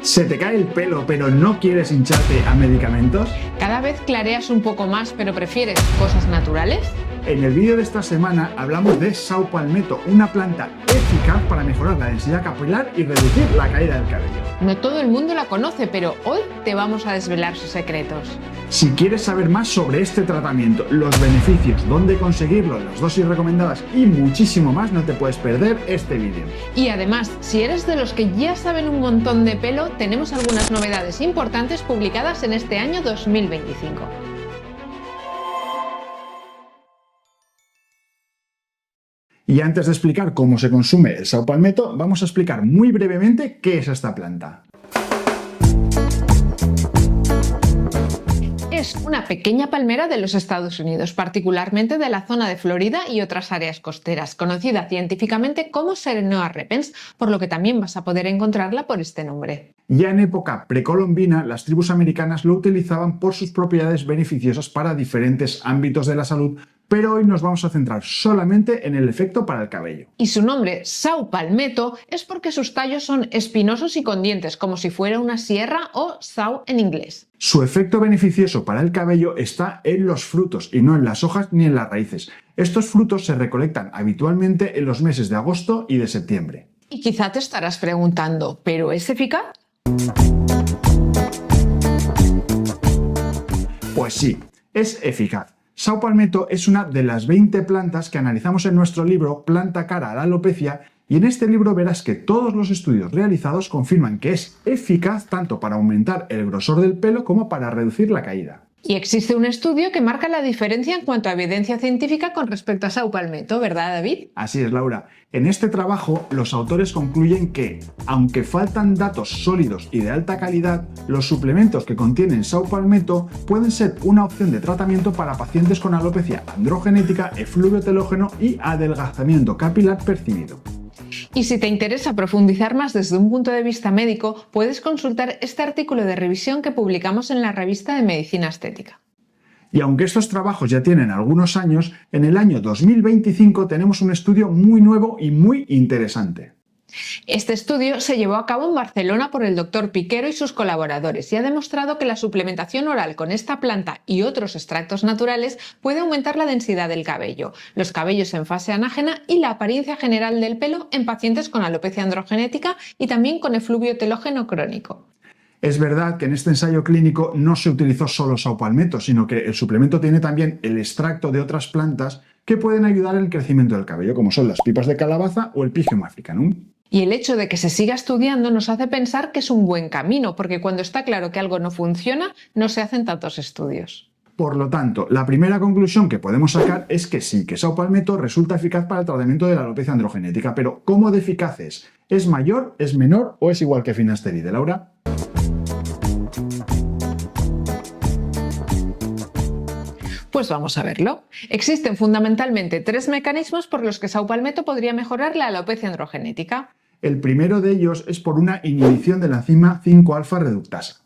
¿Se te cae el pelo pero no quieres hincharte a medicamentos? ¿Cada vez clareas un poco más pero prefieres cosas naturales? En el vídeo de esta semana hablamos de Sao Palmetto, una planta eficaz para mejorar la densidad capilar y reducir la caída del cabello. No todo el mundo la conoce, pero hoy te vamos a desvelar sus secretos. Si quieres saber más sobre este tratamiento, los beneficios, dónde conseguirlo, las dosis recomendadas y muchísimo más, no te puedes perder este vídeo. Y además, si eres de los que ya saben un montón de pelo, tenemos algunas novedades importantes publicadas en este año 2025. Y antes de explicar cómo se consume el Sao Palmetto, vamos a explicar muy brevemente qué es esta planta. Es una pequeña palmera de los Estados Unidos, particularmente de la zona de Florida y otras áreas costeras, conocida científicamente como Serenoa repens, por lo que también vas a poder encontrarla por este nombre. Ya en época precolombina, las tribus americanas lo utilizaban por sus propiedades beneficiosas para diferentes ámbitos de la salud, pero hoy nos vamos a centrar solamente en el efecto para el cabello. Y su nombre, Sao Palmetto, es porque sus tallos son espinosos y con dientes, como si fuera una sierra o sao en inglés. Su efecto beneficioso para el cabello está en los frutos y no en las hojas ni en las raíces. Estos frutos se recolectan habitualmente en los meses de agosto y de septiembre. Y quizá te estarás preguntando, ¿pero es eficaz? Pues sí, es eficaz. Sao Palmetto es una de las 20 plantas que analizamos en nuestro libro Planta cara a la alopecia, y en este libro verás que todos los estudios realizados confirman que es eficaz tanto para aumentar el grosor del pelo como para reducir la caída. Y existe un estudio que marca la diferencia en cuanto a evidencia científica con respecto a Sao Palmetto, ¿verdad, David? Así es, Laura. En este trabajo, los autores concluyen que, aunque faltan datos sólidos y de alta calidad, los suplementos que contienen Sao Palmetto pueden ser una opción de tratamiento para pacientes con alopecia androgenética, efluvio telógeno y adelgazamiento capilar percibido. Y si te interesa profundizar más desde un punto de vista médico, puedes consultar este artículo de revisión que publicamos en la revista de Medicina Estética. Y aunque estos trabajos ya tienen algunos años, en el año 2025 tenemos un estudio muy nuevo y muy interesante. Este estudio se llevó a cabo en Barcelona por el Dr. Piquero y sus colaboradores y ha demostrado que la suplementación oral con esta planta y otros extractos naturales puede aumentar la densidad del cabello, los cabellos en fase anágena y la apariencia general del pelo en pacientes con alopecia androgenética y también con efluvio telógeno crónico. Es verdad que en este ensayo clínico no se utilizó solo Sao Palmetto, sino que el suplemento tiene también el extracto de otras plantas que pueden ayudar en el crecimiento del cabello, como son las pipas de calabaza o el Pygium africanum. Y el hecho de que se siga estudiando nos hace pensar que es un buen camino, porque cuando está claro que algo no funciona, no se hacen tantos estudios. Por lo tanto, la primera conclusión que podemos sacar es que sí, que Sao Palmetto resulta eficaz para el tratamiento de la alopecia androgenética, pero ¿cómo de eficaz es? ¿Es mayor, es menor o es igual que finasteride, Laura? Pues vamos a verlo. Existen fundamentalmente tres mecanismos por los que Sao Palmetto podría mejorar la alopecia androgenética. El primero de ellos es por una inhibición de la enzima 5-alfa reductasa.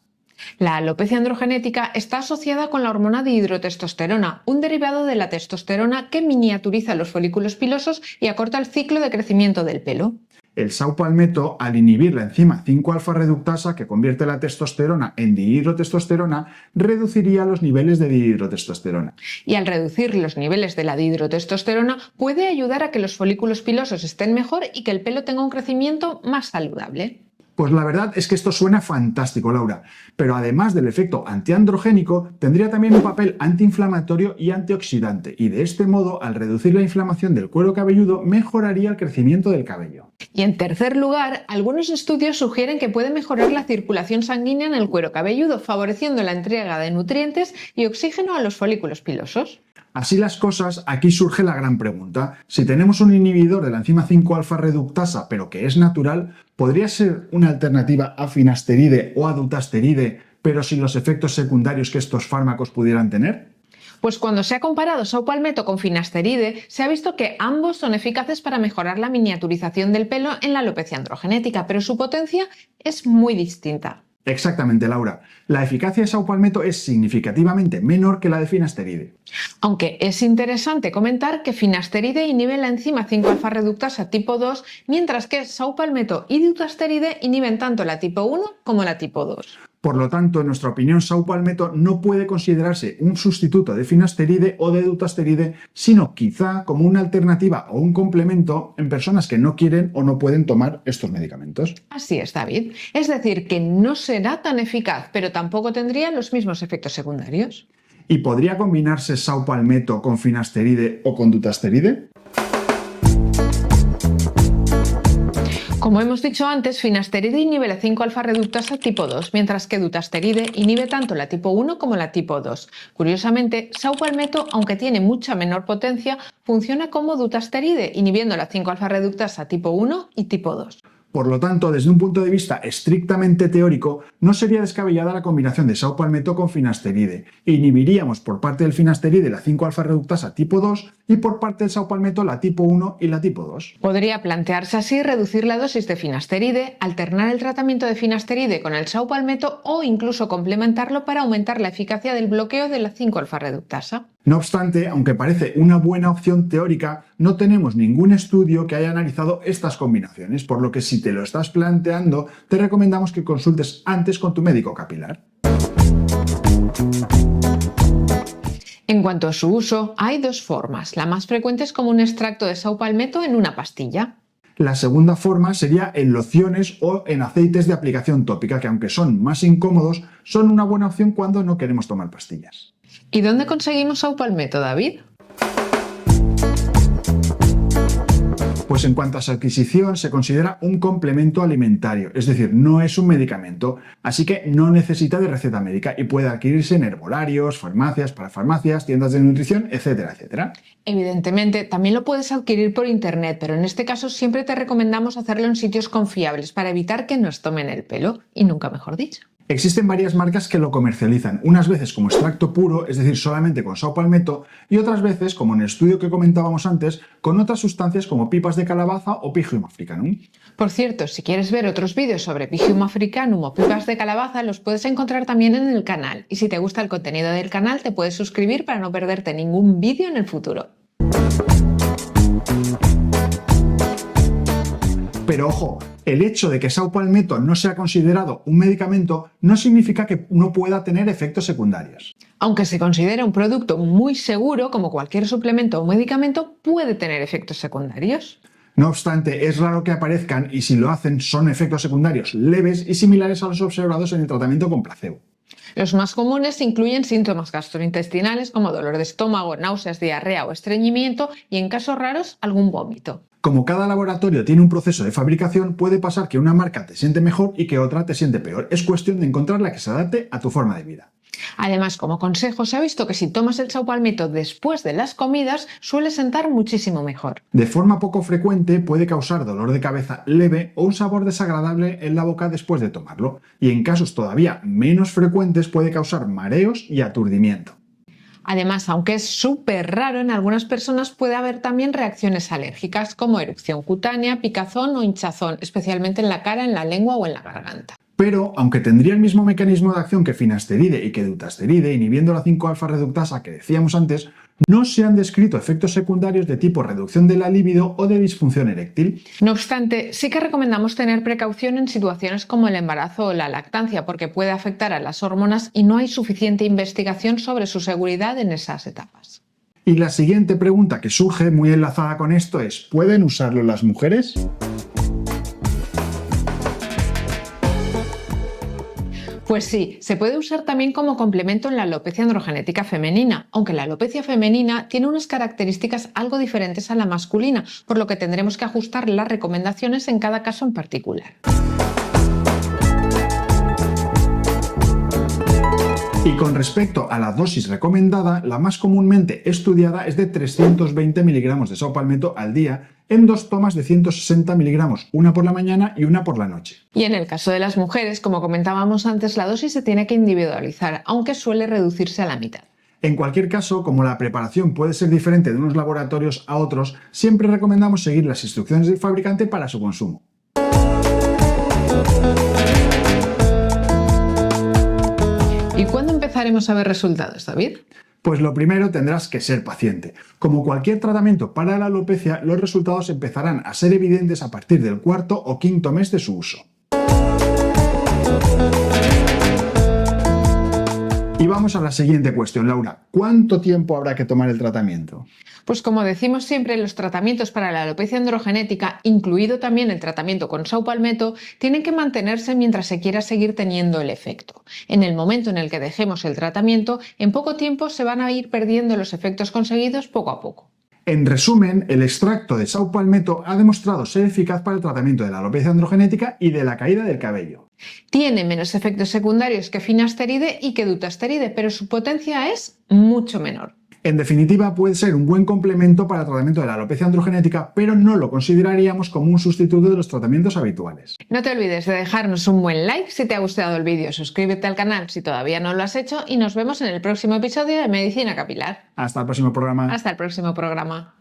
La alopecia androgenética está asociada con la hormona dihidrotestosterona, un derivado de la testosterona que miniaturiza los folículos pilosos y acorta el ciclo de crecimiento del pelo. El Sao Palmetto, al inhibir la enzima 5-alfa reductasa que convierte la testosterona en dihidrotestosterona, reduciría los niveles de dihidrotestosterona. Y al reducir los niveles de la dihidrotestosterona puede ayudar a que los folículos pilosos estén mejor y que el pelo tenga un crecimiento más saludable. Pues la verdad es que esto suena fantástico, Laura, pero además del efecto antiandrogénico, tendría también un papel antiinflamatorio y antioxidante, y de este modo, al reducir la inflamación del cuero cabelludo, mejoraría el crecimiento del cabello. Y en tercer lugar, algunos estudios sugieren que puede mejorar la circulación sanguínea en el cuero cabelludo, favoreciendo la entrega de nutrientes y oxígeno a los folículos pilosos. Así las cosas, aquí surge la gran pregunta. Si tenemos un inhibidor de la enzima 5-alfa reductasa, pero que es natural, ¿podría ser una alternativa a finasteride o a dutasteride, pero sin los efectos secundarios que estos fármacos pudieran tener? Pues cuando se ha comparado Sao Palmetto con finasteride, se ha visto que ambos son eficaces para mejorar la miniaturización del pelo en la alopecia androgenética, pero su potencia es muy distinta. Exactamente, Laura. La eficacia de saupalmeto es significativamente menor que la de finasteride. Aunque es interesante comentar que finasteride inhibe la enzima 5-alfa reductasa tipo 2, mientras que saupalmeto y dutasteride inhiben tanto la tipo 1 como la tipo 2. Por lo tanto, en nuestra opinión, saupalmeto no puede considerarse un sustituto de finasteride o de dutasteride, sino quizá como una alternativa o un complemento en personas que no quieren o no pueden tomar estos medicamentos. Así es, David. Es decir, que no será tan eficaz, pero tampoco tendría los mismos efectos secundarios. ¿Y podría combinarse saupalmeto con finasteride o con dutasteride? Como hemos dicho antes, finasteride inhibe la 5-alfa reductasa tipo 2, mientras que dutasteride inhibe tanto la tipo 1 como la tipo 2. Curiosamente, saupalmeto, aunque tiene mucha menor potencia, funciona como dutasteride, inhibiendo la 5-alfa reductasa tipo 1 y tipo 2. Por lo tanto, desde un punto de vista estrictamente teórico, no sería descabellada la combinación de saupalmeto con finasteride. Inhibiríamos por parte del finasteride la 5-alfa reductasa tipo 2 y por parte del saupalmeto la tipo 1 y la tipo 2. Podría plantearse así reducir la dosis de finasteride, alternar el tratamiento de finasteride con el saupalmeto o incluso complementarlo para aumentar la eficacia del bloqueo de la 5-alfa reductasa. No obstante, aunque parece una buena opción teórica, no tenemos ningún estudio que haya analizado estas combinaciones, por lo que si te lo estás planteando, te recomendamos que consultes antes con tu médico capilar. En cuanto a su uso, hay dos formas. La más frecuente es como un extracto de saupalmeto en una pastilla. La segunda forma sería en lociones o en aceites de aplicación tópica, que aunque son más incómodos, son una buena opción cuando no queremos tomar pastillas. ¿Y dónde conseguimos saupalmeto, David? Pues en cuanto a su adquisición, se considera un complemento alimentario, es decir, no es un medicamento, así que no necesita de receta médica y puede adquirirse en herbolarios, farmacias, parafarmacias, tiendas de nutrición, etcétera, etcétera. Evidentemente, también lo puedes adquirir por internet, pero en este caso siempre te recomendamos hacerlo en sitios confiables para evitar que nos tomen el pelo, y nunca mejor dicho. Existen varias marcas que lo comercializan, unas veces como extracto puro, es decir, solamente con saupalmeto, y otras veces, como en el estudio que comentábamos antes, con otras sustancias como pipas de calabaza o Pythium africanum. Por cierto, si quieres ver otros vídeos sobre Pythium africanum o pipas de calabaza, los puedes encontrar también en el canal. Y si te gusta el contenido del canal, te puedes suscribir para no perderte ningún vídeo en el futuro. Pero ojo, el hecho de que saupalmeto no sea considerado un medicamento no significa que no pueda tener efectos secundarios. Aunque se considera un producto muy seguro, como cualquier suplemento o medicamento, puede tener efectos secundarios. No obstante, es raro que aparezcan y si lo hacen son efectos secundarios leves y similares a los observados en el tratamiento con placebo. Los más comunes incluyen síntomas gastrointestinales como dolor de estómago, náuseas, diarrea o estreñimiento y, en casos raros, algún vómito. Como cada laboratorio tiene un proceso de fabricación, puede pasar que una marca te siente mejor y que otra te siente peor. Es cuestión de encontrar la que se adapte a tu forma de vida. Además, como consejo, se ha visto que si tomas el saupalmeto después de las comidas, suele sentar muchísimo mejor. De forma poco frecuente puede causar dolor de cabeza leve o un sabor desagradable en la boca después de tomarlo, y en casos todavía menos frecuentes puede causar mareos y aturdimiento. Además, aunque es súper raro, en algunas personas puede haber también reacciones alérgicas como erupción cutánea, picazón o hinchazón, especialmente en la cara, en la lengua o en la garganta. Pero, aunque tendría el mismo mecanismo de acción que finasteride y que dutasteride, inhibiendo la 5-alfa reductasa que decíamos antes, no se han descrito efectos secundarios de tipo reducción de la libido o de disfunción eréctil. No obstante, sí que recomendamos tener precaución en situaciones como el embarazo o la lactancia, porque puede afectar a las hormonas y no hay suficiente investigación sobre su seguridad en esas etapas. Y la siguiente pregunta que surge, muy enlazada con esto, es: ¿pueden usarlo las mujeres? Pues sí, se puede usar también como complemento en la alopecia androgenética femenina, aunque la alopecia femenina tiene unas características algo diferentes a la masculina, por lo que tendremos que ajustar las recomendaciones en cada caso en particular. Y con respecto a la dosis recomendada, la más comúnmente estudiada es de 320 miligramos de saupalmeto al día en 2 tomas de 160 miligramos, una por la mañana y una por la noche. Y en el caso de las mujeres, como comentábamos antes, la dosis se tiene que individualizar, aunque suele reducirse a la mitad. En cualquier caso, como la preparación puede ser diferente de unos laboratorios a otros, siempre recomendamos seguir las instrucciones del fabricante para su consumo. empezaremos a ver resultados, David? Pues lo primero, tendrás que ser paciente. Como cualquier tratamiento para la alopecia, los resultados empezarán a ser evidentes a partir del cuarto o quinto mes de su uso. Y vamos a la siguiente cuestión, Laura. ¿Cuánto tiempo habrá que tomar el tratamiento? Pues como decimos siempre, los tratamientos para la alopecia androgenética, incluido también el tratamiento con saupalmeto, tienen que mantenerse mientras se quiera seguir teniendo el efecto. En el momento en el que dejemos el tratamiento, en poco tiempo se van a ir perdiendo los efectos conseguidos poco a poco. En resumen, el extracto de saupalmeto ha demostrado ser eficaz para el tratamiento de la alopecia androgenética y de la caída del cabello. Tiene menos efectos secundarios que finasteride y que dutasteride, pero su potencia es mucho menor. En definitiva, puede ser un buen complemento para el tratamiento de la alopecia androgenética, pero no lo consideraríamos como un sustituto de los tratamientos habituales. No te olvides de dejarnos un buen like si te ha gustado el vídeo, suscríbete al canal si todavía no lo has hecho y nos vemos en el próximo episodio de Medicina Capilar. Hasta el próximo programa. Hasta el próximo programa.